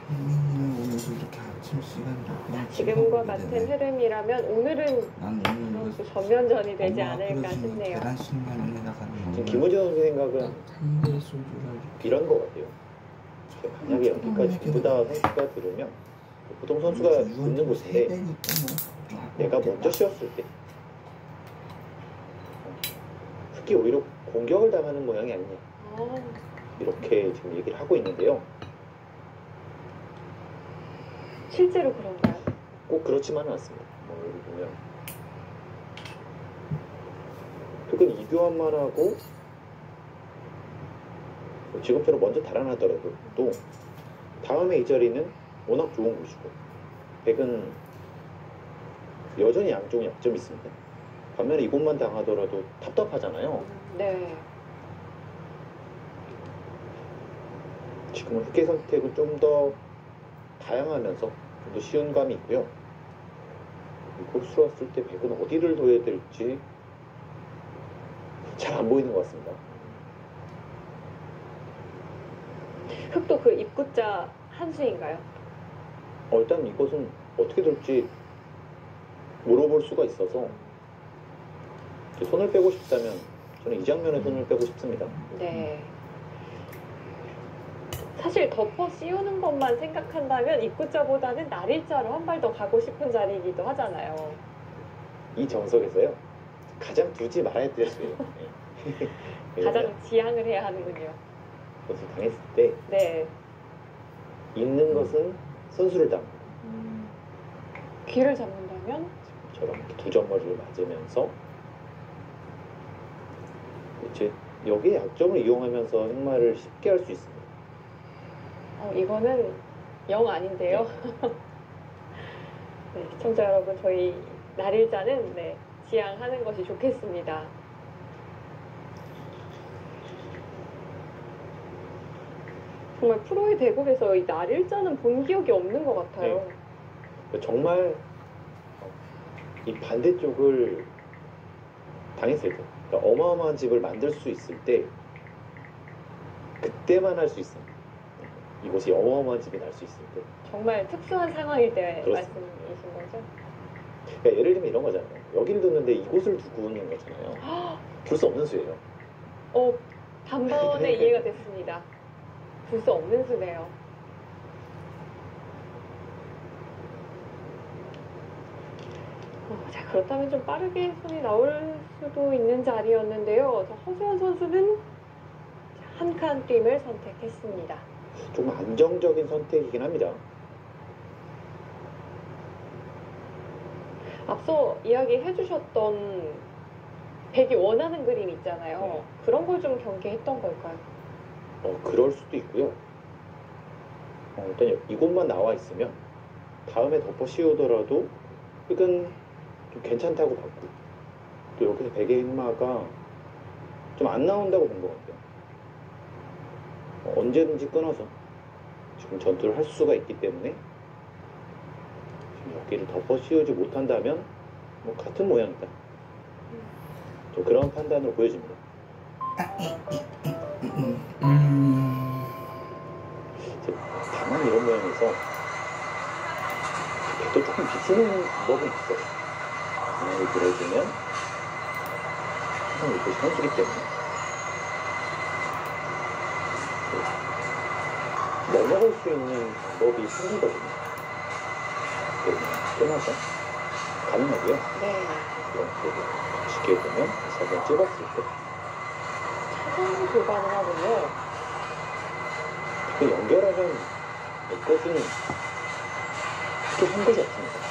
민이는 오늘도 이렇게 아침 시간에 지금과 같은 흐름이라면 오늘은 난 오늘 전면전이 되지 않을까 싶네요. 계란 신라면에다가 지금 김우진 선수 생각은 탄대 소주를 이런 거 같아요. 만약에 여기까지 전부 다 선수가 들으면 보통 선수가 있는 곳인데 내가 먼저 쉬었을 때 특히 오히려 공격을 당하는 모양이 아니냐 이렇게 지금 얘기를 하고 있는데요. 실제로 그런가요? 꼭 그렇지만은 않습니다. 여기 보면 그건 이교환만 하고 지금처럼 먼저 달아나더라도 또 다음에 이 자리는 워낙 좋은 곳이고 백은 여전히 양쪽은 약점이 있습니다. 반면에 이곳만 당하더라도 답답하잖아요. 네. 지금은 흑의 선택은 좀 더 다양하면서 좀 더 쉬운 감이 있고요. 이곳으로 왔을 때 백은 어디를 둬야 될지 잘 안 보이는 것 같습니다. 흑도 그 입구자 한 수인가요? 일단 이것은 어떻게 될지 물어볼 수가 있어서 손을 빼고 싶다면 저는 이 장면에 손을 빼고 싶습니다. 네. 사실 덮어 씌우는 것만 생각한다면 입구자보다는 날일자로 한 발 더 가고 싶은 자리이기도 하잖아요. 이 정석에서요 가장 두지 말아야 될 수예요. 가장 지향을 해야 하는군요. 그것을 당했을 때 네. 있는 것은 선수를 당하고 귀를 잡는다면? 저런 이렇게 두 점머리를 맞으면서 이제 여기에 약점을 이용하면서 흑마를 쉽게 할 수 있습니다. 이거는 영 아닌데요. 네, 시청자 여러분, 저희 날일자는 네, 지향하는 것이 좋겠습니다. 정말 프로의 대국에서 이 날일자는 본 기억이 없는 것 같아요. 네. 정말 이 반대쪽을 당했을 때 그러니까 어마어마한 집을 만들 수 있을 때 그때만 할 수 있습니다. 이곳이 어마어마한 집이 날 수 있을 때 정말 특수한 상황일 때 그렇습니다. 말씀이신 거죠? 그러니까 예를 들면 이런 거잖아요. 여기를 뒀는데 이곳을 두고 있는 거잖아요. 둘 수 없는 수예요. 단번에 이해가 됐습니다. 둘 수 없는 수네요. 자, 그렇다면 좀 빠르게 손이 나올 수도 있는 자리였는데요. 자, 허수연 선수는 한 칸 뛰임을 선택했습니다. 좀 안정적인 선택이긴 합니다. 앞서 이야기해 주셨던 백이 원하는 그림 있잖아요. 네. 그런 걸 좀 경계했던 걸까요? 그럴 수도 있고요. 일단 이곳만 나와 있으면 다음에 덮어 씌우더라도 흑은 좀 괜찮다고 봤고 또 여기서 백의 흑마가 좀 안 나온다고 본 것 같아요. 언제든지 끊어서 지금 전투를 할 수가 있기 때문에 지금 여기를 덮어 씌우지 못한다면 뭐 같은 모양이다. 좀 그런 판단으로 보여집니다. 다만 이런 모양에서 백도 조금 비치는 방법은 있어요. 방향을 들어주면 항상 이것이 선수기 때문에 넘어갈 수 있는 방법이 생기거든요. 끊어서 가능하고요. 네. 이렇게 쉽게 보면 다시 한번 찝었을 때 차선이 불가능하군요. 그 연결하면 이것은 크게 한 것이 없습니다.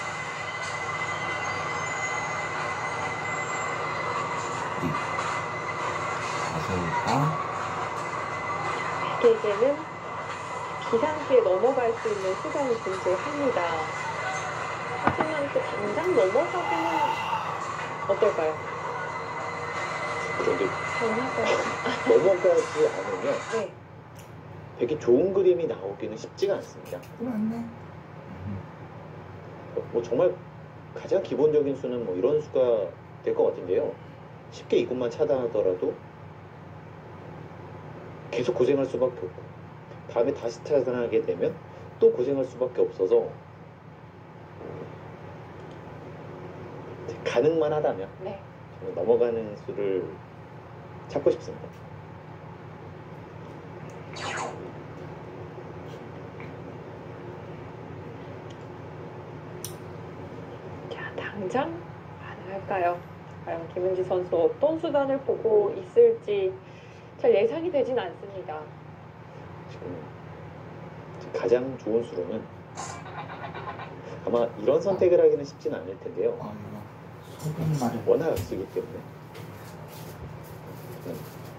백에게는 비상시에 넘어갈 수 있는 수단이 존재합니다. 하지만 또 당장 넘어가기는 어떨까요? 그런데 가능할까요? 넘어가지 않으면 네. 되게 좋은 그림이 나오기는 쉽지가 않습니다. 맞네. 뭐 정말 가장 기본적인 수는 뭐 이런 수가 될 것 같은데요. 쉽게 이것만 차단하더라도 계속 고생할 수밖에 없고 다음에 다시 차단하게 되면 또 고생할 수밖에 없어서 가능만 하다면 네. 저는 넘어가는 수를 찾고 싶습니다. 자, 당장 가능할까요? 과연 김은지 선수 어떤 수단을 보고 있을지 잘 예상이 되진 않습니다. 지금 가장 좋은 수로는 아마 이런 선택을 하기는 쉽지는 않을 텐데요. 아 이거 소금말을 워낙 악수기 때문에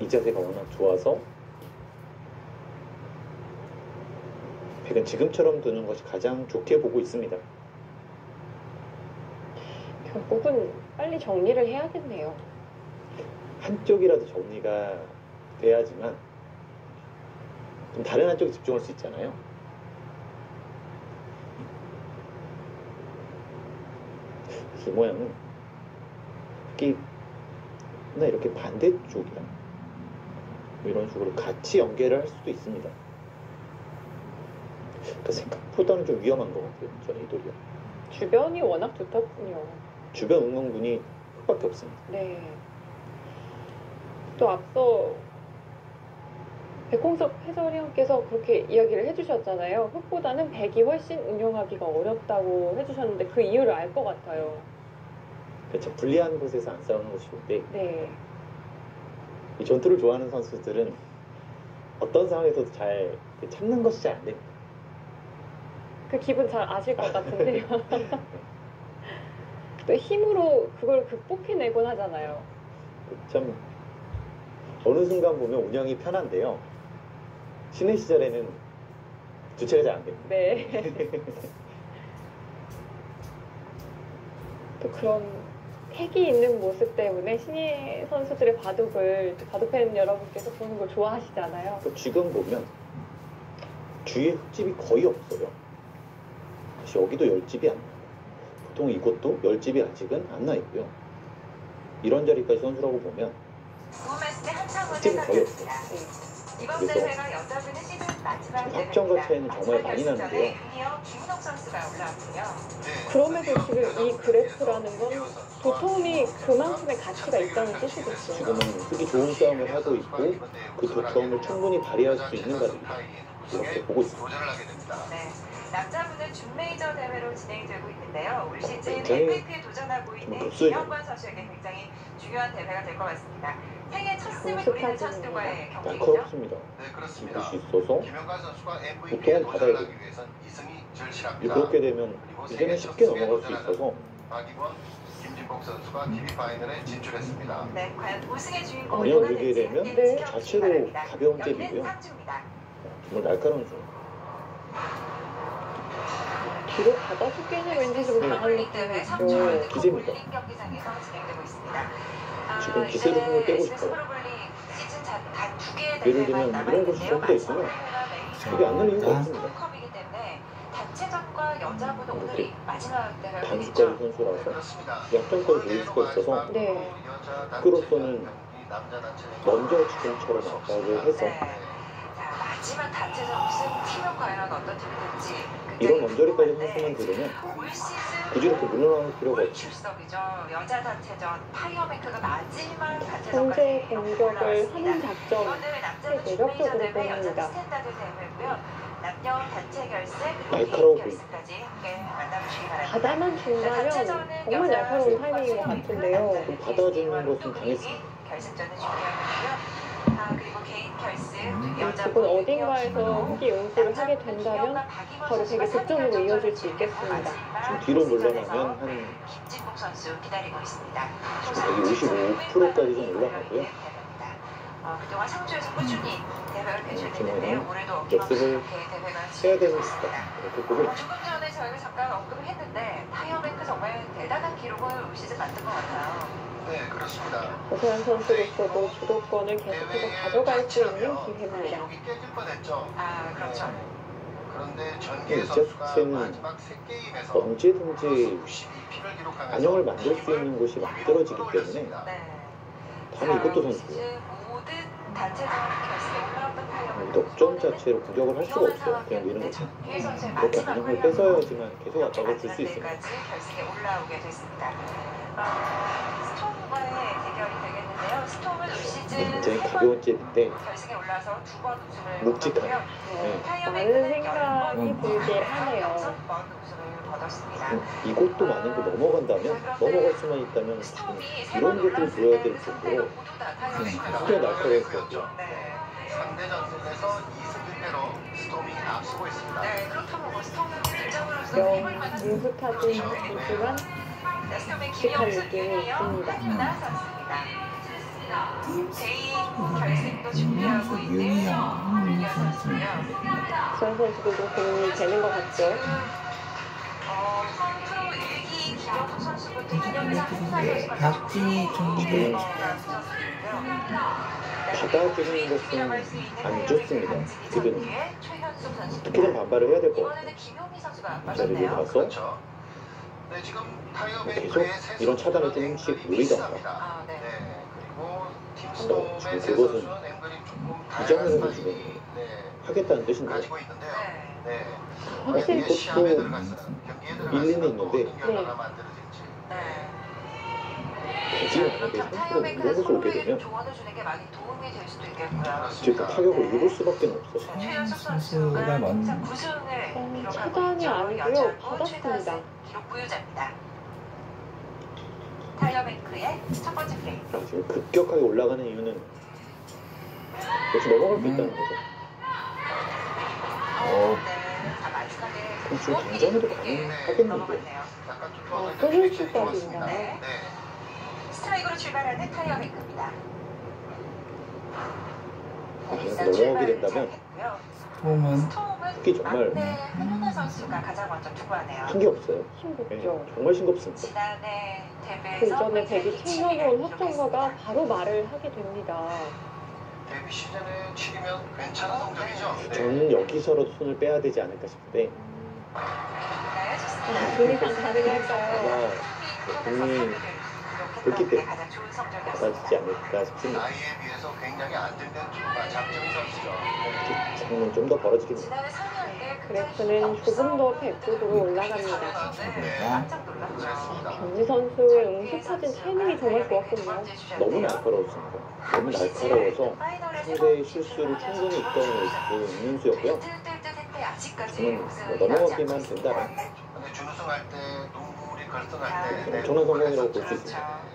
이 자세가 워낙 좋아서 백은 지금처럼 두는 것이 가장 좋게 보고 있습니다. 결국은 빨리 정리를 해야겠네요. 한쪽이라도 정리가 돼야지만 좀 다른 한쪽에 집중할 수 있잖아요. 이 모양은 이렇게 반대쪽이랑 뭐 이런 식으로 같이 연계를 할 수도 있습니다. 그러니까 생각보다는 좀 위험한 것 같아요. 저는 이 돌이요. 주변이 워낙 두텁군요. 주변 응원군이 흙밖에 없습니다. 네. 또 앞서 백홍석 해설위원께서 그렇게 이야기를 해주셨잖아요. 흙보다는 백이 훨씬 운영하기가 어렵다고 해주셨는데 그 이유를 알 것 같아요. 그렇죠. 불리한 곳에서 안 싸우는 것이 좋은데 네. 이 전투를 좋아하는 선수들은 어떤 상황에서도 잘 참는 것이 잘 안 됩니다. 그 기분 잘 아실 것 같은데요. 또 힘으로 그걸 극복해내곤 하잖아요. 참 어느 순간 보면 운영이 편한데요. 신의 시절에는 주체가 잘 안 됩니다. 네. 또 그런 핵이 있는 모습 때문에 신예 선수들의 바둑을 바둑팬 여러분께서 보는 걸 좋아하시잖아요. 또 지금 보면 주위에 흙집이 거의 없어요. 사실 여기도 열집이 안 나요. 보통 이곳도 열집이 아직은 안 나 있고요. 이런 자리까지 선수라고 보면 흙집이 거의 없어요. 네. 그래서 확정과 차이는 정말 많이 나는데요. 그럼에도 지금 이 그래프라는 건 도톰이 그만큼의 가치가 있다는 뜻이겠죠. 지금은 흙이 좋은 싸움을 하고 있고 그 도톰을 충분히 발휘할 수 있는 자리입니다. 이렇게 보고 있습니다. 네, 남자분은 준메이저 대회로 진행되고 있는데요. 올 시즌 굉장히 MVP에 도전하고 있는 높습니다. 이현관 선수에게 굉장히 중요한 대회가 될 것 같습니다. 생애 첫 승을 공식하지 노리는 선수들과의 경기이죠. 날카롭습니다. 네, 그렇습니다. 이곳이 있어서 김연관 선수가 보통은 MVP에 받아야 도전을 돼요. 하기 위해선 2승이 절실합니다. 이렇게 되면 이제는 쉽게 넘어갈 수 있어서 박이권, 김진복 선수가 TV 파이널에 진출했습니다. 네, 과연 우승의 주인공이 그냥 누가 이렇게 될지 되면 함께 네. 지켜보시기 자체로 바랍니다. 가벼운 여기는 잽이고요. 상주입니다. 정말 날카로운 중. 뒤로 받아서 깨는 왠지 좀 강한 볼링 대회 느낌이 3주 있죠. 월드컵 기세입니다. 볼링 경기장에서 진행되고 있습니다. 지금 기세로 힘을 빼고 이제 싶어요. 스프로볼링 시즌 단두 개의 예를 대회가 들면 이런 곳이 전부가 있으면 그게 안 날 이유가 없습니다. 컵이기 때문에 단체전과 여자분 오늘이 마지막 대회가 단수까지 되겠죠. 선수라서 그렇습니다. 약점까지 보일 수가 있어서 네. 그로서는 먼저 지금처럼 압박을 해서 네. 자, 마지막 단체전 우승 팀은 과연 어떤 팀이 될지 이런 언저리까지 선수만 들으면 올 시즌 굳이 이렇게 물러나올 필요가 없죠. 출석이죠. 여자 단체전 파이어뱅크가 마지막 단체전까지 현재 공격을 올라왔습니다. 하는 작전 이번 대회 남자는 매력적으로 준비자 대회, 보입니다. 여자는 스탠다드 대회고요. 남녀 단체 결승, 그리고 날카로워 개인 결승까지 함께 만나보시기 바랍니다. 받아만 준다면 정말 날카로운 타이밍인 것 같은데요. 좀 받아주는 것은 당했습니다. 결승전을 준비하고요. 그리고 개인 결승, 여자 그건 어딘가에서 흑이 용수를 하게 된다면 바로 되게 득점으로 이어질 수 있겠습니다. 좀 뒤로 물러나면 한 김진복 선수 기다리고 있습니다. 여기 55%까지 좀 올라가고요. 그동안 상주에서 꾸준히 대회를 펼쳐냈는데요. 올해도 역습을 어김없이 이렇게 대회가 해야 되는 진행되고 있습니다. 이렇게 보고 있죠. 조금 전에 저희가 잠깐 언급을 했는데 타이어뱅크 정말 대단한 기록을 올 시즌 만든 것 같아요. 네, 그렇습니다. 고소한 선수로서도 주도권을 계속해서 가져갈 수 있는 기회입니다. 기록이 깨질 뻔했죠. 그렇죠. 그런데 전기의 이 선수가 자체는 마지막 세 게임에서 언제든지 92피를 기록하면서 안녕을 만들 수 있는 곳이 만들어지기 때문에 네. 다음에 이것도 올 선수고요. 시즌 모든 단체전 결승에 올라왔던 타이어베이크 넉점 자체로 공격을 할 수가 없어요. 그냥 이런 거죠. 그렇게 안정을 뺏어야지만 계속 압박을 줄 수 있습니다. 결승에 올라오게 됐습니다. 스톰과의 대결이 되겠는데요. 스톰은 올 시즌 굉장히 가벼운 잽인데 결승에 올라서 2번 우승을 묵직한. 거뒀고요. 네. 많은 생각이 들게 하네요. 6번 우승을 거뒀습니다. 이것도 만약에 넘어간다면 넘어갈 수만 있다면 이런 것들을 보여야 될 정도로 진짜 날카로웠었죠. 네. 3대 전승에서 2승 1패로 스톰이 앞서고 있습니다. 네, 그렇다면 뭐 스톰은 일정으로서 힘을 받는 능숙하지만 스톰의 묵직한 김영수 느낌이 유니어 있습니다. 한나 선수입니다. 제2 결승도 준비하고 있는 유니어 선수고요. 수원 선수도 좀 고민이 되는 것 같죠. 프로 1기 김영수 선수부터 2년차 한나 선수가 박진희 경기 받아들이는 것은 안 좋습니다. 지금 어떻게든 반발을 해야 될 것 같아요. 이번에는 김용미 선수가 안 자리를 빠졌네요. 가서 그렇죠. 네, 지금 타이어베이크의 계속 이런 차단을 조금씩 노리던가. 아, 네. 네, 그리고 팀 뭐, 스톰의 세 그것은 선수는 앵글이 조금 이정을 다양한 해주고 스타일이 하겠다는 뜻인데 가지고 있는데요. 네. 네. 확실히 이게 시합에 그것도 들어갔어요. 경기에 일리는 들어갔어요. 있는데. 어떤 결과가 만들어질지. 네. 굳이 만약에 선수로 이런 곳에 오게 되면 조언을 주는 게 많이 도움이 될 수도 있겠고요. 지금 타격을 입을 수밖에 없어요. 최연석 선수가 선수가 먼저 9승을 기록하고 차단이 있죠. 아니고요. 여자고 받았습니다. 최다승 기록 보유자입니다. 타이어뱅크의 첫 번째 플레이. 지금 급격하게 올라가는 이유는 역시 넘어갈 수 있다는 거죠. 네. 자, 마지막에 그럼 지금 당장에도 가능하겠는데요. 넘어갔네요. 약간 좀 또 트랙이 실수까지 좋았습니다. 있나요? 네. 스트라이크로 출발하는 타이어뱅크입니다. 만약에 넘어가게 된다면 톰은 스톰은 그게 정말 막내 한윤아 선수가 가장 먼저 투구하네요. 한 게 없어요. 네, 싱겁죠. 정말 싱겁습니다. 지난해 그 대회에서 이전에 데뷔 7년을 확정가가 바로 말을 하게 됩니다. 데뷔 시즌에 7이면 괜찮은 성적이죠. 네. 저는 여기서라도 손을 빼야 되지 않을까 싶은데 네, 좋습니다. 분위기가 가능할까요? 아마 분이 그렇기 때문에 가장 좋은 성적이었습니다. 받아지지 않을까 싶습니다. 나이에 비해서 굉장히 안정된 장점인 선수죠. 네. 장면 좀 더 벌어지겠네요. 지난해 3년 때 그래프는 조금 더 100도로 올라갑니다. 네, 깜짝 놀랐죠. 그렇습니다. 경지 선수의 응급하진 타이밍이 정말 좋았거든요. 너무 날카로웠습니다. 너무 날카로워서 상대의 실수를 충분히 이끌어낼 수 있는 수였고요. 저는 뭐 넘어가기만 된다면 근데 준우승할 때 눈물이 걸쭉할 때 엄청난 성공이라고 볼 수 있습니다.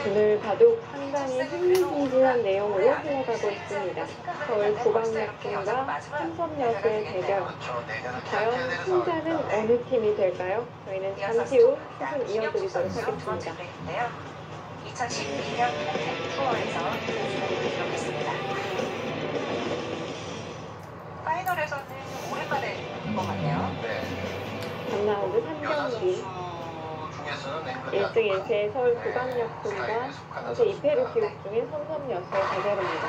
오늘 바둑 상당히 흥미진진한 내용으로 흘러가고 있습니다. 서울 국악역팀과 삼성역의 대결. 그렇죠. 내년은 과연 기약해야 되는 승자는 상황입니다. 어느 팀이 될까요? 저희는 잠시 후 수순 이어드리도록 하겠습니다. 2012년 투어에서 우승을 기록했습니다. 파이널에서는 오랜만에 본것 같네요. 네. 3라운드 여자 3경기 선수 중에서는 앵글이 1승 1패 서울 국악역팀과 현재 2패를 기록 중인 삼성역의 대결입니다.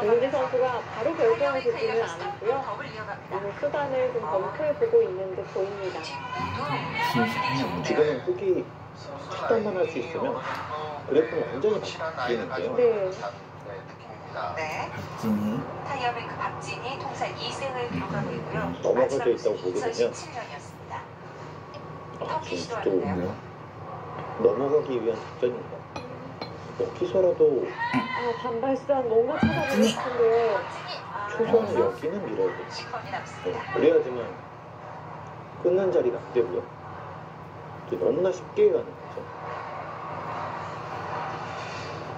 김은지 선수가 바로 결정을 짓지는 않았고요. 오늘 수단을 좀 검토해보고 있는 듯 보입니다. 지금은 후기 차단만 할 수 있으면 그래프는 완전히 바뀌는데요. 네. 네. 박진희 타이어뱅크 박진이 통산 2승을 기록하고 있고요. 넘어가져 있다고 보게 되면 2017년이었습니다. 아, 지금 또 넘어가기 위한 작전입니다. 여기서라도 아, 반발산 뭔가 찾아보고 싶은데요. 최소한 여기는 밀어야 돼요. 10번이 네, 남습니다. 그래야지만 끊는 자리가 안 되고요. 이제 너무나 쉽게 가는 거죠.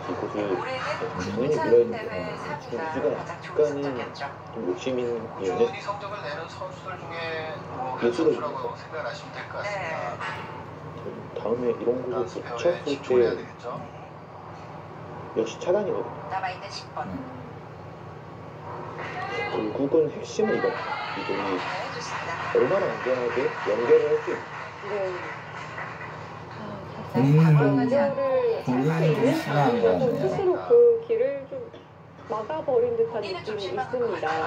이곳을 당연히 밀어야 되는데 지금 우지가 약간은 좀 욕심인 이유는 꾸준히 성적을 내는 선수들 중에 뭐 예술을 선수라고 생각을 하시면 될 것 같습니다. 다음에 이런 곳을 연습 배우에 붙였을 집중해야 때 되겠죠. 역시 차단이거든요. 남아있는 10번. 결국은 핵심은 이겁니다. 이동이 네, 좋습니다. 얼마나 안전하게 연결을 할 수 있는지. 네. 본인은 연결을 할 수 있는 본인은 방법은 시간이 스스로 그 길을 좀 막아버린 듯한 본인은 좀 느낌이 실망한 있습니다. 것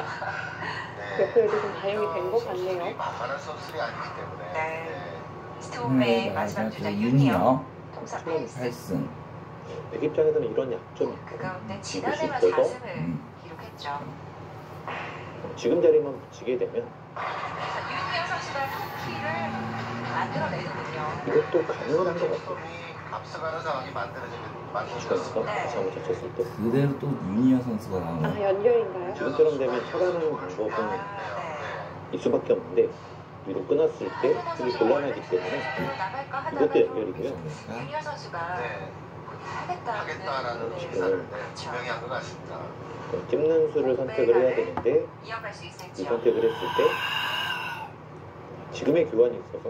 네. 그래도 좀 다행이 된 것 같네요. 선수들이 만만한 선수들이 아니기 때문에. 네. 스톰의 마지막 주자 윤이요. 윤이요. 통산 8승. 백 입장에서는 이런 약점이 그 있고 가운데 지난해만 있어서 4승을 기록했죠. 지금 자리만 붙이게 되면 윤희영 선수가 통키를 만들어내는군요. 이것도 가능은 한 것 같아요. 스톰이 앞서가는 상황이 주변에서 만들어졌습니다. 네. 다시 한번 쳤을 때 그대로 또 윤희영 선수가 아, 나오네. 연결인가요? 지금처럼 되면 차단하는 방법은 네. 일 수밖에 없는데 위로 끊었을 때 힘이 곤란하기 때문에 나갈까 이것도 하다가도 연결이고요. 윤희영 선수가 네. 하겠다라는 네. 의사를 분명히 한 것 같습니다. 찝는 수를 선택을 해야 되는데 이어갈 수 이 있을지요. 선택을 했을 때 지금의 교환이 있어서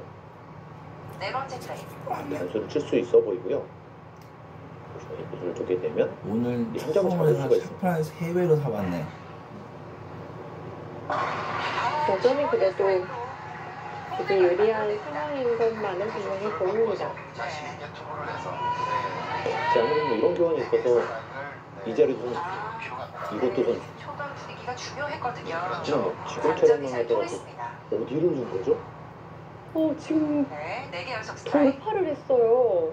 네 번째 프레임. 단수를 칠 수 있어 보이고요. 그래서 이것을 두게 되면 오늘 한 점을 처음으로 잡을 수가 있습니다. 샤프란을 3배로 사봤네. 여전히 그래도 되게 유리한 상황인 것만은 분명히 보입니다. 자신 있게 투구를 해서 자, 아무래도 이런 교환이 있어서 이 자리도 선수, 아, 이것도 선수. 초반 분위기가 중요했거든요. 그렇죠. 지금처럼만 감정이 잘 하더라도 통했습니다. 어디를 준 거죠? 지금 네, 4개 연속 스트라이크. 돌파를 했어요.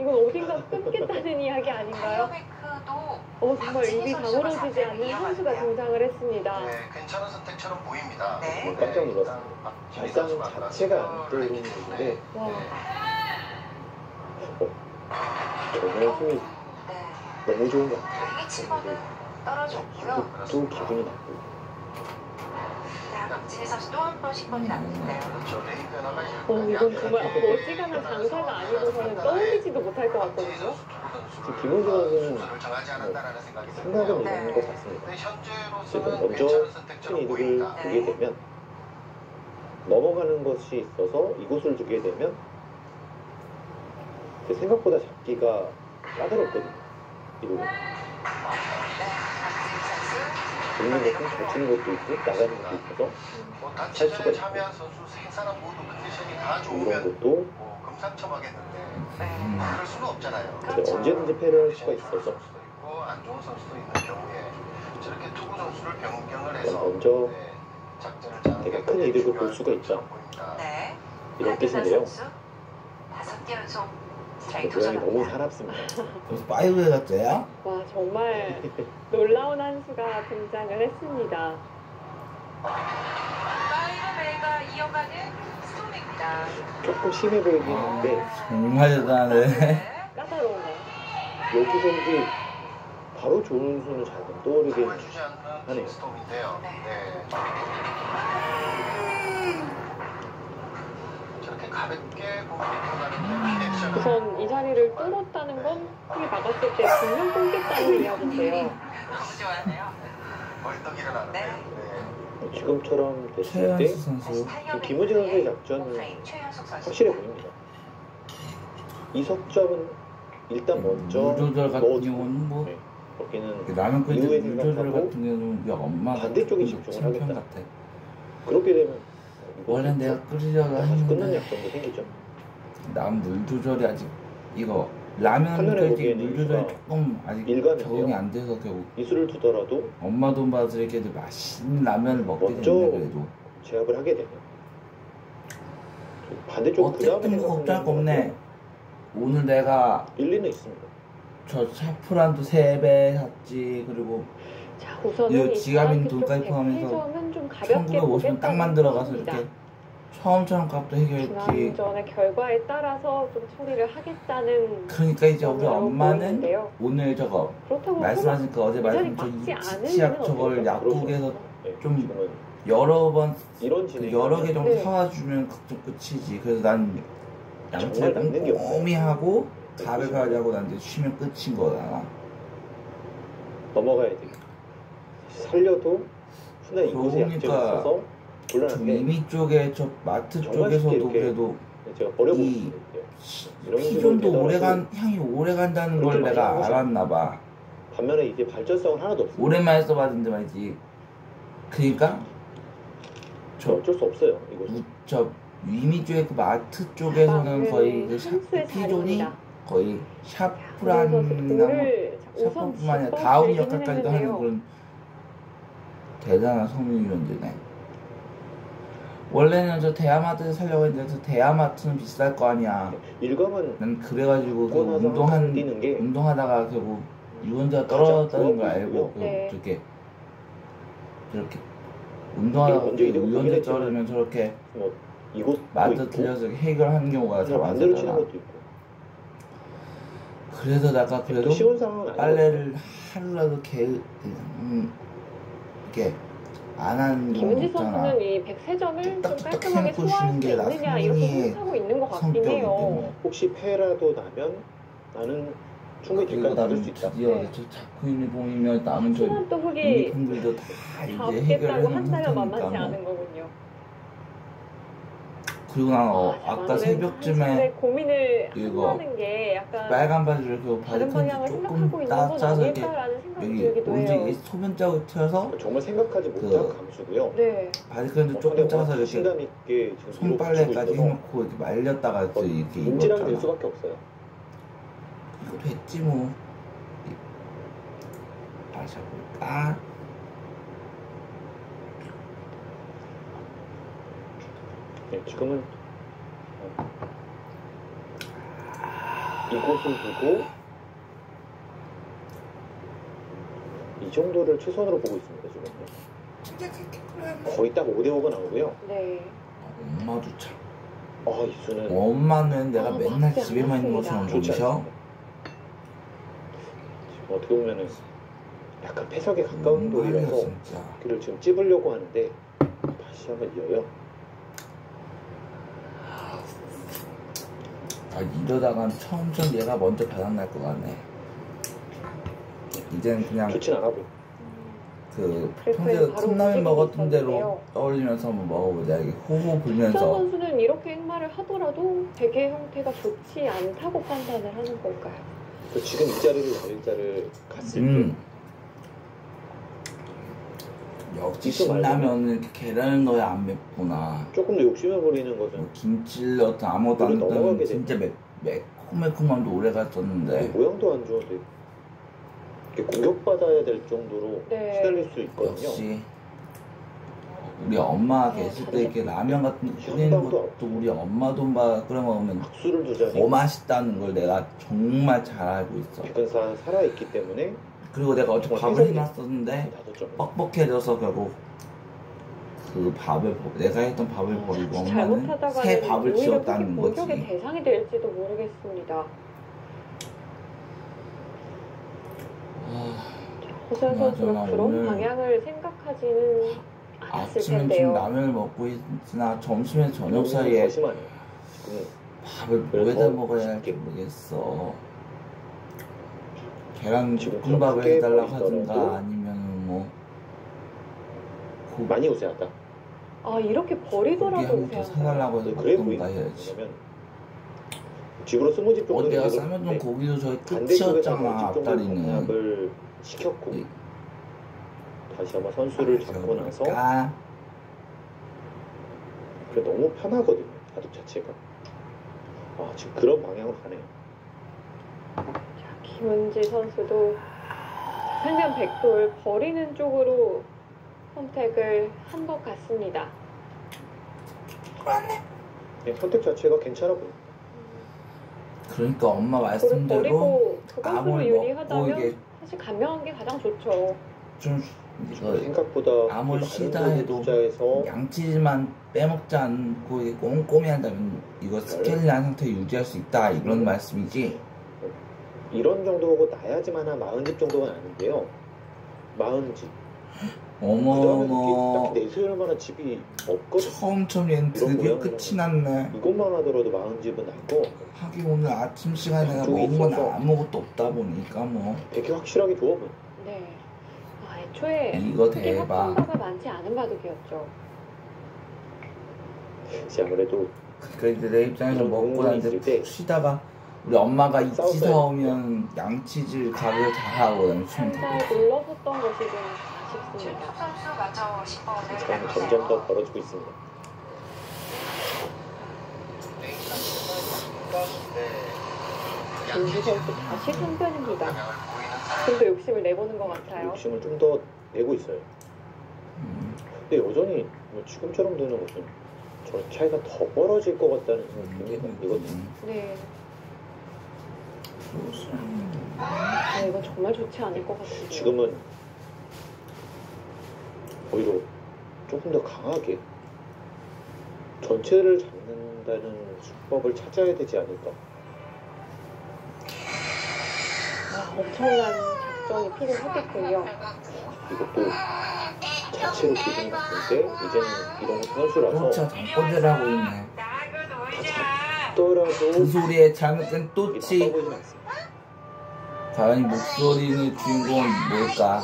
이건 어딘가 끊겠다는 이야기 아닌가요? 타이어베이크도 정말 입이 다물어지지 않는 선수가 등장을 했습니다. 네, 괜찮은 선택처럼 보입니다. 네. 정말 깜짝 놀랐습니다. 발상 자체가 안 떠오르는 건데 와, 정말 힘이 네. 너무 좋은 것 같아요. 이게 7번은 떨어졌고요. 또 기분이 나쁘고 자, 박진희 선수 또 한 번 10번이 남는데요. 그렇죠. 레인 변화가 이건 정말 어지간한 장사가 아니고서는 떠올리지도 못할 것 같거든요. 지금 김은주 선수는 순서를 정하지 않았다라는 생각이 생각은 들고요. 있는 네. 것 같습니다. 근데 지금 현재로서는 먼저 괜찮은 큰 선택처럼 이득을 보입니다. 주게 네. 되면 넘어가는 것이 있어서 이곳을 주게 되면 생각보다 잡기가 까다롭거든요. 이거 네, 박진희 돌리는 선수. 것도 잘 치는 것도 있고 나가는 것도 있어서 뭐 할 단체전에 수가 참여한 선수 세 사람 모두 컨디션이 다 이런 좋으면 것도 뭐 금상첨화겠는데 네. 그럴 수는 없잖아요. 그렇죠. 언제든지 패를 할 수가 있어서 선수도 있고 안 좋은 선수도 있는 경우에 저렇게 투구 선수를 변경을 해서 먼저 네, 작전을 짜는 되게 게 큰 굉장히 이득을 볼 중요한 수가 있다. 보입니다. 네. 이런 하기사 뜻인데요. 선수 5개 연속 스트라이크 모양이 너무 도전합니다. 살았습니다. 그래서 5에 갔어요? 와, 정말 놀라운 한 수가 등장을 했습니다. 파이브맨과 이어가는 스톰입니다. 조금 심해 보이긴 한데 정말 대단하네. 네. 까다로워요. 여기서 이제 바로 좋은 수는 잘 안 떠오르게 공을 주지 않는 하네요. 스톰인데요. 네. 네. 저렇게 가볍게 공을 들어가는데 리액션을 우선 이 자리를 뚫었다는 건 힘이 막았을 때 분명 끊겠다는 이야기인데요. 너무 좋아하네요. 벌떡 일어나는데요. 네. 지금처럼 됐을 때 최현수 선수. 지금 김우진 선수의 작전은 최현숙 선수. 확실해 보입니다. 이 석점은 일단 먼저 물 조절 같은 넣어주고 경우는 뭐 네. 거기는 라면 끓일 이후에 때물 조절 생각하고 같은 경우는 우리 엄마가 반대쪽에 좀 집중을 챔피언 하겠다. 같아. 그렇게 되면 원래 내가 끓이려고 다시 끝난 했는데 약점도 생기죠. 난 물 조절이 아직 이거 라면 화면에 끓일 때 보기에는 물 조절이 이수가 조금 아직 일관해서요. 적응이 안 돼서 결국 이수를 두더라도 엄마 돈 받아서 이렇게 맛있는 라면을 먹게 먼저 되는데 그래도 제압을 하게 되면 반대쪽 그 다음에 어쨌든 뭐 걱정할 거 없네. 오늘 내가 일리는 있습니다. 저 샤프란도 3배 샀지. 그리고 자, 우선은 이거 이 지갑인 쪽 돈까지 포함해서 100회점은 좀 가볍게 1950원 딱 만들어가서 이렇게 처음처럼 값도 해결했지. 중앙전의 결과에 따라서 좀 처리를 하겠다는 그러니까 이제 우리 점으로 엄마는 보이는데요. 오늘 저거 그렇다고 말씀하시니까 어제 말씀 막지 저 않으면 치약 저걸 어떨까요? 약국에서 네, 좀 지금은 여러 번 이런 그 진행 여러 개 정도 네. 사와주면 좀 끝이지. 그래서 난 양치를 정말 남는 게 없어요. 꼼꼼히 하고 가르가지 하고 난 이제 쉬면 끝인 거야. 넘어가야 돼요. 살려도 순간 이곳에 약점이 그러니까 있어서 좀 곤란한데 이미 쪽에 저 마트 정말 쪽에서도 쉽게 이렇게 그래도 제가 버려보고 이 있는데요. 이런 피존도 식으로 오래간 향이 오래 간다는 걸 그렇게 내가 많이 하는 알았나 봐. 반면에 이게 발전성은 하나도 없어요. 오랜만에 써봤는데 말이지. 그러니까 어쩔 수 없어요. 이곳은. 저 위미 쪽에 그 마트 쪽에서는 거의 그 한수의 피존이 자리입니다. 거의 고대현 선수 샤프란이나 볼을 우선 샤프뿐만 아니라 짚어 다운 들이기는 역할까지도 하는 했는데요. 그런 대단한 성능이었는데 원래는 저 대하마트 살려고 했는데 저 대하마트는 비쌀 거 아니야. 일감은 난 그래가지고 그 먹고 나서 한번 뛰는 게 운동하다가 결국 유전자가 떨어졌다는 걸 알고 네. 저렇게 이게 운동하다가 먼저 이러고 유전자 보긴 떨어지면 저렇게 뭐 이곳 맞아 틀려서 해결하는 경우가 다 만들어 치는 많잖아. 것도 있고. 그래서 내가 또 그래도 쉬운 상황은 아니거든요. 빨래를 하루라도 이렇게 안 하는 경우 김은지 없잖아. 선수는 이 백세전을 좀 뚝딱뚝딱 깔끔하게 해놓고 소화할 쉬는 수 게 있느냐 이렇게 나승민이의 생각하고 있는 것 같긴 성격이기 해요. 때문에. 혹시 패라도 나면 나는 충분히 그리고 뒷까지 받을 나는 수 있다. 드디어 네. 저 자크 유니폼이면 남은 저 하지만 또 흙이 유니폼들도 다 다 이제 없겠다고 해결해놓은 한다면 만만치 상태니까 않은 뭐. 거군요. 그리고 난 아까 저는 새벽쯤에 사실 고민을 이거 한다는 게 약간 빨간 바지를 그 다른 방향을 바지칸 생각하고 조금 있는 건 짜서 이렇게 아닐까라는 생각이 여기 들기도 뭔지 해요. 소변 자국 튀어서 정말 생각하지 못한 그- 감수고요. 네. 바지칸도 조금 짜서 이렇게 신감 있게 지금 위로 손빨래까지 붙이고 있어서 해놓고 이렇게 말렸다가 또 이렇게 문지랑 될 입었잖아. 수밖에 없어요. 이거 됐지 뭐. 마셔볼까? 네, 지금은 이곳을 두고 이 정도를 최선으로 보고 있습니다. 지금 거의 딱 5대5가 나오고요. 네. 엄마도 참. 이수는 엄마는 내가 맨날 맞지 집에만 있는 않았습니다. 것처럼 좋지 보이셔. 않습니다. 지금 어떻게 보면은 약간 패석에 가까운 돌이라서 진짜. 귀를 지금 찝으려고 하는데 다시 한번 이어요. 이러다간 점점 얘가 먼저 바닥날 것 같네. 이젠 그냥 좋진 않아 보여. 그 그래서 평소에 바로 컵라면 움직이고 먹었던 대로 있었는데요. 떠올리면서 한번 먹어보자. 이게 호호 수찬 불면서 선수는 이렇게 행마를 하더라도 베개 형태가 좋지 않다고 판단을 하는 걸까요? 지금 이 자리를 일자를 갔을 음. 역시 이거 말고는- 신라면은 이렇게 계란을 넣어야 안 맵구나. 때 조금 더 욕심을 부리는 것은 뭐 김치를 넣든 아무것도 안 물이 넣든 넘어가게 진짜 매콤매콤함도 오래 갔었는데 모양도 안 좋은데 이렇게 공격받아야 될 정도로 네. 시달릴 수 있거든요. 역시 우리 엄마 계실 때 이렇게 라면 같은 거 끓이는 것도 우리 엄마도 막 끓여 먹으면 박수를 두자니 더 맛있다는 걸 내가 정말 잘 알고 있어. 백은사 살아있기 때문에 그리고 내가 어제 밥을 해놨었는데 다섯 점. 뻑뻑해져서 결국 그 밥을 내가 했던 밥을 버리고 엄마는 잘못하다가는 새 밥을 오히려 지었다는 그게 공격의 거지. 대상이 될지도 모르겠습니다. 허수연 선수가 그나저나 그런 오늘 방향을 생각하지는 않았을 아침에 지금 텐데요. 라면을 먹고 있으나 점심에 저녁 사이에 더 심하네요. 지금 밥을 그래서 뭐에다 먹어야 할지 쉽게. 모르겠어. 계란 지금 볶음밥을 그렇게 해달라고 버리더라도 하든가 아니면 뭐 많이 우세하다. 이렇게 고기 버리더라도 한 번 더 사달라고 해서 그래 볶음밥 보이네. 해야지. 왜냐면 집으로 20집 정도 어디가 되거든요. 싸면돈 고기도 저희 반대쪽에서 끝이었잖아. 10집 정도 앞다리는. 반납을 시켰고 네. 다시 한번 선수를 잡고 나서 그러니까 그래 너무 편하거든요. 바둑 자체가. 지금 그런 방향으로 가네요. 김은지 선수도 상면 백돌 버리는 쪽으로 선택을 한 것 같습니다. 그냥 선택 자체가 괜찮아 보여요. 그러니까 엄마 돌을 말씀대로 버리고 그것으로 암을 먹고 유리하다면 이게 사실 감명한 게 가장 좋죠. 좀 이거 생각보다 아무리 많은 쉬다 돈을 해도 투자해서 양치질만 빼먹지 않고 이게 꼼꼼히 한다면 이거 스켈리한 상태 유지할 수 있다 이런 말씀이지. 이런 정도고 나야지만 한 40집 정도가 나는데요. 40집. 어머머 딱히 내세울 만한 집이 없거든. 처음 얘는 이런 되게 모양으로는 끝이 났네. 이것만 하더라도 40집은 나고 하긴 오늘 아침 시간에 내가 양쪽이 먹은 건 있어서. 아무것도 없다 보니까 뭐 되게 확실하게 좋아 보여. 네. 애초에 이거 크게 대박. 합한 바가 많지 않은 바둑이었죠. 이제 아무래도 그러니까 이제 내 입장에서 이런 먹고 공간이 나서 있을 때 쉬다가 우리 엄마가 싸웠어요. 이치 사오면 양치질 가글 다 하고 그다음에 쉬면 살살 되고. 눌러섰던 것이 좀 지금 아쉽습니다. 선수 마저 10번을 지금 점점 더 벌어지고 있습니다. 김지 선수 다시 선변입니다. 좀 더 욕심을 내보는 것 같아요. 욕심을 좀 더 내고 있어요. 근데 여전히 뭐 지금처럼 되는 것은 저 차이가 더 벌어질 것 같다는 생각이 들거든요. 네. 이건 정말 좋지 않을 것 같은데요. 지금은 오히려 조금 더 강하게 전체를 잡는다는 수법을 찾아야 되지 않을까. 엄청난 작전이 필요하겠군요. 이것도 자체로 기분이 나쁠 때 이제는 이런 선수라서 또치가 잠꼬대를 하고 있네. 더라도 그 소리에 잘못된 또치. 나빠보진 않습니다. 과연 이 목소리의 주인공은 뭘까?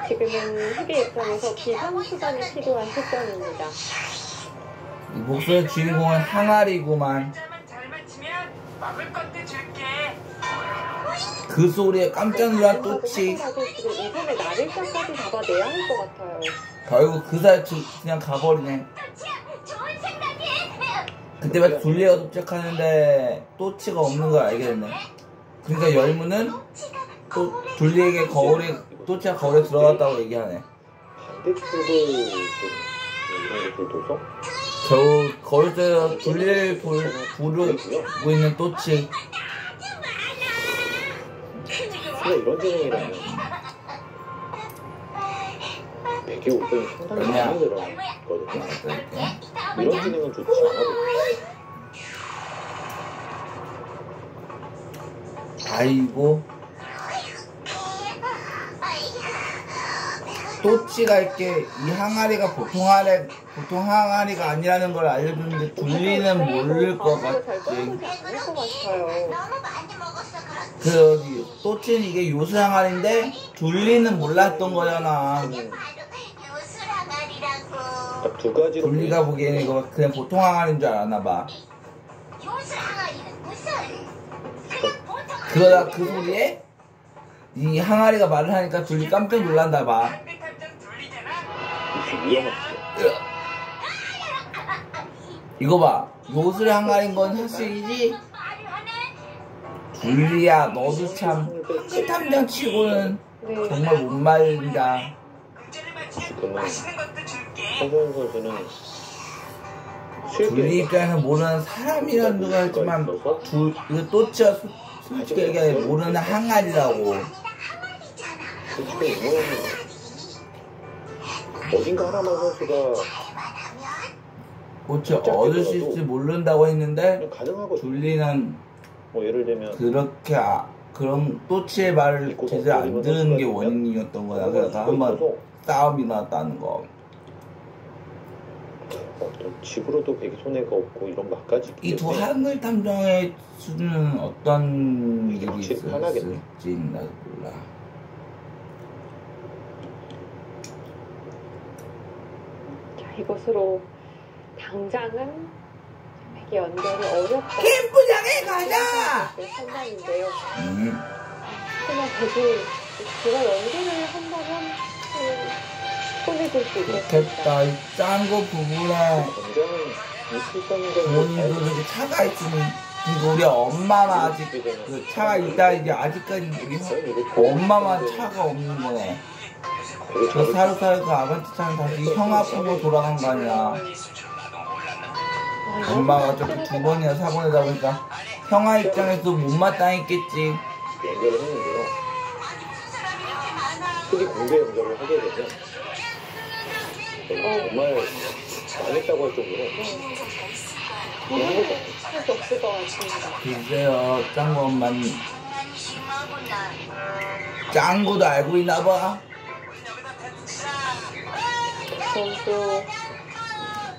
지금은 흑의 입장에서 비상수단이 필요한 시점입니다. 이 목소리의 주인공은 항아리구만. 잘 맞히면 먹을 것도 줄게. 그 소리에 깜짝 놀란 또치. 지금 이번에 나를까지 잡아내야 할 것 같아요. 결국 그 사이 그냥 가버리네. 그때마다 둘리가 도착하는데 또치가 없는 걸 알게 됐네. 그러니까 열무는 또 둘리에게 또치가 거울에 들어갔다고 얘기하네. 반대쪽을 좀 이런 것들 둬서 겨우 거울에서 둘리를 부르고 있는 또치. 근데 이런 진행이라면 백의 우선이 상당히 많이 늘어났거든요. 이런 진행은 좋지 않아 보여요. 아이고 또치가 이렇게 이 항아리가 보통 항아리가 아니라는 걸 알려주는데 둘리는 모를 것 같지. 그 또치는 이게 요술 항아리인데 둘리는 몰랐던 거잖아. 딱 두 가지로 둘리가 보기에는 이거 그냥 보통 항아리인 줄 알았나 봐. 그러다 그 소리에 이 항아리가 말을 하니까 둘리 깜짝 놀란다 봐. 위험하죠. 이거 봐. 요술 항아리인 건 사실이지? 둘리야 너도 참 큰 탐정 치고는 정말 못 말린다. 지금은 황소연 선수는 둘리 입장에서 모르는 사람이라는 누가 했지만 이거 또치가 솔직히 얘기해 모르는 항아리라고. 솔직히 이 모양은 어딘가 하나만 선수가 또치 얻을 수 있을지 모른다고 했는데 그냥 가능하거든요. 둘리는 뭐 예를 들면 그렇게 그런 또치의 말을 제대로 안 듣는 게 원인이었던 거야. 그래서 한번 싸움이 났다는 거. 어떤 집으로도 되게 손해가 없고 이런 것까지. 이 두 한글 탐정의 수준은 어떤 일이 확실히 편하겠네. 있을지 나도 몰라. 자, 이것으로 당장은 백의 연결이 어렵다. 캠프장에 가자! 판단인데요. 그냥 백이 제가 연기를 한다면 손해볼 수 있겠습니다. 좋겠다. 이 짱구 부부랑 부모님도 저기 차가 있으니 이거 우리 엄마만 아직 그 차가 있다 이제 아직까지 우리 엄마만 차가 없는 거네. 저 사르사르 그 아반떼 차는 다시 형 앞으로 돌아간 거 아니야. 엄마가 저렇게 두 번이나 사고 내다 보니까 형아 입장에서 못마땅했겠지. 연결을 했는데요. 특히 공개 연결을 하게 되면 정말 망했다고 할 정도로 할 수 없을 것 같습니다. 글쎄요, 짱구 엄마는 짱구도 알고 있나 봐. 선수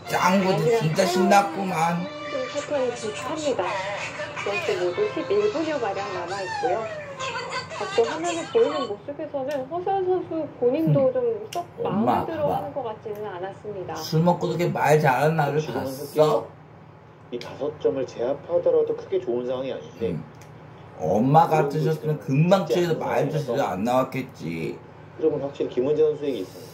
짱구도 진짜 신났구만. 패턴이 비슷합니다. 선수 모두 11분여 가량 남아있고요. 또 화면에 보이는 모습에서는 허수연 선수 본인도 좀 썩 마음에 들어 하는 것 같지는 않았습니다. 술 먹고 그렇게 말 잘하는 나를 봤어? 이 5점을 제압하더라도 크게 좋은 상황이 아닌데 엄마 같으셨으면 금방 쳐서 말도 제대로 안 나왔겠지. 그러면 확실히 김은재 선수에게 있습니다.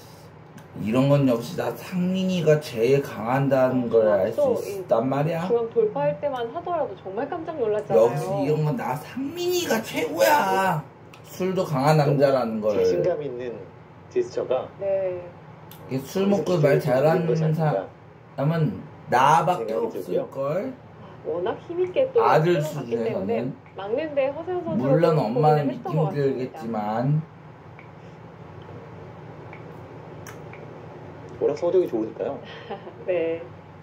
이런 건 역시 나 상민이가 제일 강한다는 걸 알 수 있단 말이야. 중앙 돌파할 때만 하더라도 정말 깜짝 놀랐잖아요. 역시 이런 건 나 상민이가 최고야. 술도 강한 남자라는 걸. 자신감 있는 제스처가 네. 이게 술 먹고 말 잘하는 사람은 나밖에 없을걸. 워낙 힘있게 또 아들 갔기 때문에 수준에서는. 막는데 허세현 선수가 물론 좀 엄마는 고민을 했던 것 같습니다. 힘들겠지만 워낙 성적이 좋으니까요. 네.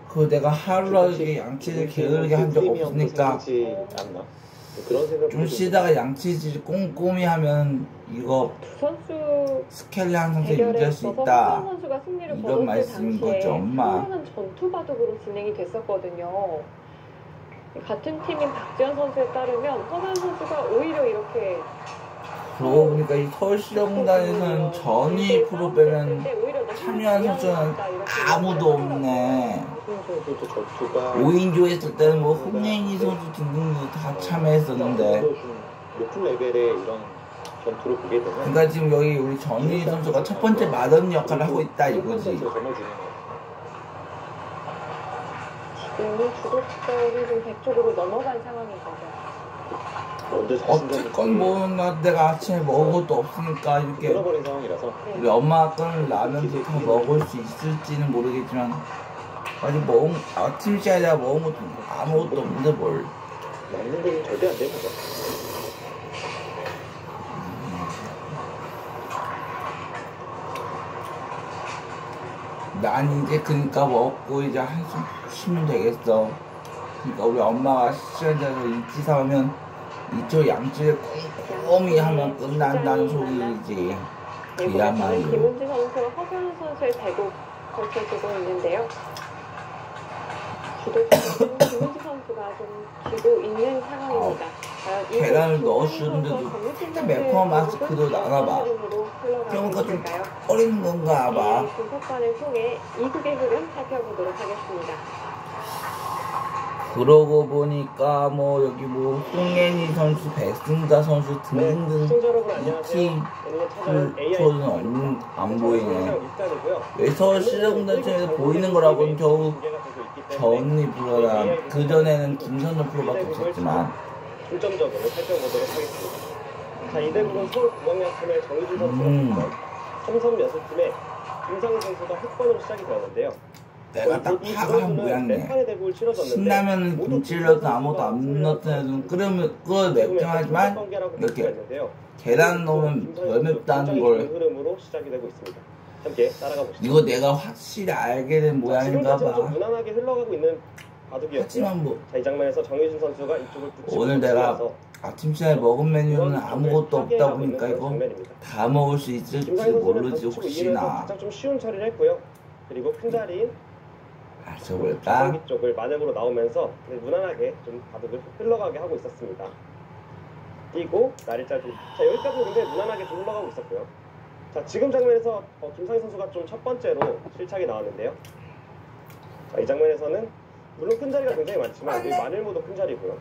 그 내가 하루라도 양치질 게으르게 한 적 없으니까 않나? 그런 생각 좀 쉬다가 양치질 꼼꼼히 하면 이거 두 선수 스켈리 한 선수 대결에 이길 수 있어서 있다. 허세현 선수가 승리를 이런 거뒀을 말씀인 당시에 거죠, 엄마. 상당한 전투 바둑으로 진행이 됐었거든요. 같은 팀인 박지현 선수에 따르면 허세현 선수가 오히려 이렇게 그러고 보니까 이 서울시력공단에서는 전위 프로 빼면 참여한 선수는 아무도 없네. 5인조 했을 때는 뭐 홍예인이 선수 등등도 다 참여했었는데. 높은 레벨의 이런 전투를 보게 되면 그러니까 지금 여기 우리 전희 선수가 첫 번째 마던 역할을 하고 있다 이거지. 지금은 주도권이 좀 백쪽으로 넘어간 상황인 거죠. 어쨌건 뭐 내가 아침에 먹을 것도 없으니까 이렇게 끊어버린 상황이라서 우리 엄마 거는 라면도 다 먹을 수 있을지는 모르겠지만 아직 아침 시간에 내가 먹은 것도 아무것도 없는데 뭘. 먹는 데는 절대 안 됩니다. 난 이제 그니까 먹고 이제 한숨 쉬면 되겠어. 그니까 우리 엄마가 시간자서 이치 사오면 이쪽 양쪽에 꼼꼼히 하면 끝난다는 소리이지. 그야말로. 김은지 선수와 허경환 선수의 대국 펼쳐지고 있는데요. 주도권은 김은지 선수가 좀 쥐고 있는 상황입니다. 계란을 넣어주는데도 살짝 매콤한 마스크도 나가봐. 그러니까 좀 꺼리는 건가 봐. 분석관을 통해 이국의 흐름 살펴보도록 하겠습니다. 그러고 보니까 뭐 여기 뭐 홍예니 선수, 백승자 선수 등등등 이팀 프로는 안 보이네. 왜 서울시력공단에서 보이는 거라고는 겨우 전이 프로라. 그 전에는 김선호 프로밖에 없었지만. 중점적으로 살펴보도록 하겠습니다. 자, 이 대부분 서울국악야팀의 정희준 선수가 삼성 여수팀의 김상희 선수가 흑번으로 시작이 되었는데요. 내가 딱 파가 한 모양이네. 신라면은 김치려도 아무것도 안 넣던 애들은 끓여 맵긴 하지만 이렇게 계란 넣으면 덜 맵다는 걸 흐름으로 시작이 되고 있습니다. 함께 따라가 보시죠. 이거 내가 확실히 알게 된 모양인가 봐. 좀 무난하게 흘러가고 있는 바둑이었고요. 하지만 뭐 자, 이 장면에서 정희준 선수가 이쪽을 오늘 내가 아침 시간에 먹은 메뉴는 아무것도 없다 보니까 이거 다 먹을 수 있을지 모르지 혹시나. 가장 좀 쉬운 처리를 했고요. 그리고 큰 자리인 맞춰볼까? 여기 쪽을 만약으로 나오면서 무난하게 좀 바둑을 흘러가게 하고 있었습니다. 뛰고 날짜도 자, 여기까지는 근데 무난하게 좀 흘러가고 있었고요. 자, 지금 장면에서 김상희 선수가 좀 첫 번째로 실착이 나왔는데요. 자, 이 장면에서는 물론 큰 자리가 굉장히 많지만 여기 마늘무도 큰 자리고요.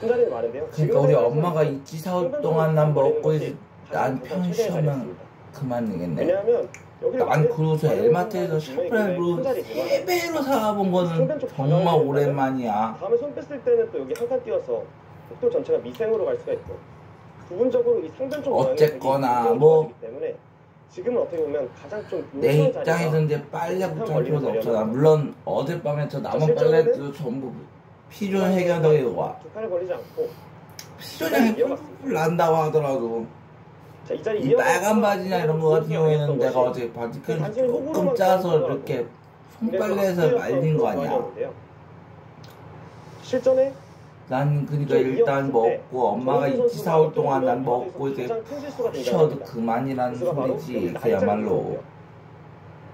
큰 자리는 많은데요. 그러니까 우리 엄마가 이치 사올 동안 난 먹고 이제 난 편식하면 그만이겠네. 왜냐하면 난 그러고서 엘마트에서 샤프란으로 3배로 사본 거는 정말 오랜만이야. 다음에 손 뺐을 때는 또 여기 한 칸 띄워서 복도 전체가 미생으로 갈 수가 있고 부분적으로 이 상단 쪽 어쨌거나 뭐 때문에 지금은 어떻게 보면 가장 좀 내 입장에서 이제 빨래 붙일 필요도 없잖아. 물론 어젯밤에 저 남은 빨래도 전부 필요 해결하게 와. 두 칸을 걸리지 않고 필요량이 뿔뿔 난다고 하더라도 자, 이 빨간 바지나 이런 거 같은 경우에는 내가 어제 바지끈 조금 짜서 이렇게 손빨래해서 말린 거 아니야. 실전에 난 그러니까 일단 먹고 엄마가 이치 사올 동안 난 먹고 이제 쉬어도 그만이라는 소리지 그야말로.